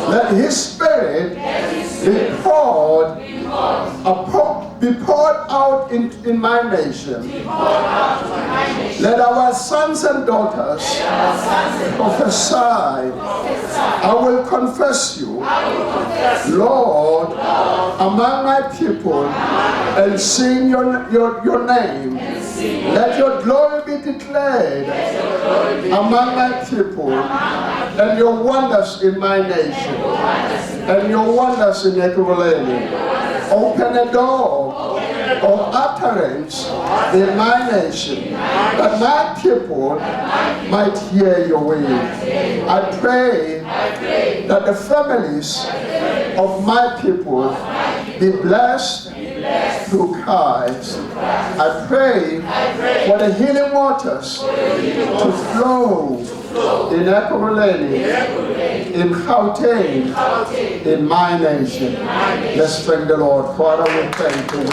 Let His Spirit be poured out in my nation. Let our sons and daughters prophesy. I will confess you, Lord, among my people, and sing your name. Let your glory be declared among my people, and your wonders in my nation, and your wonders in Ekurhuleni. Open a door of utterance in my nation, that my people might hear your way. I pray that the families of my people be blessed through Christ. I pray for the healing waters to flow in Ekurhuleni, in Gauteng, in my nation. Let's thank the Lord. Father, we thank you.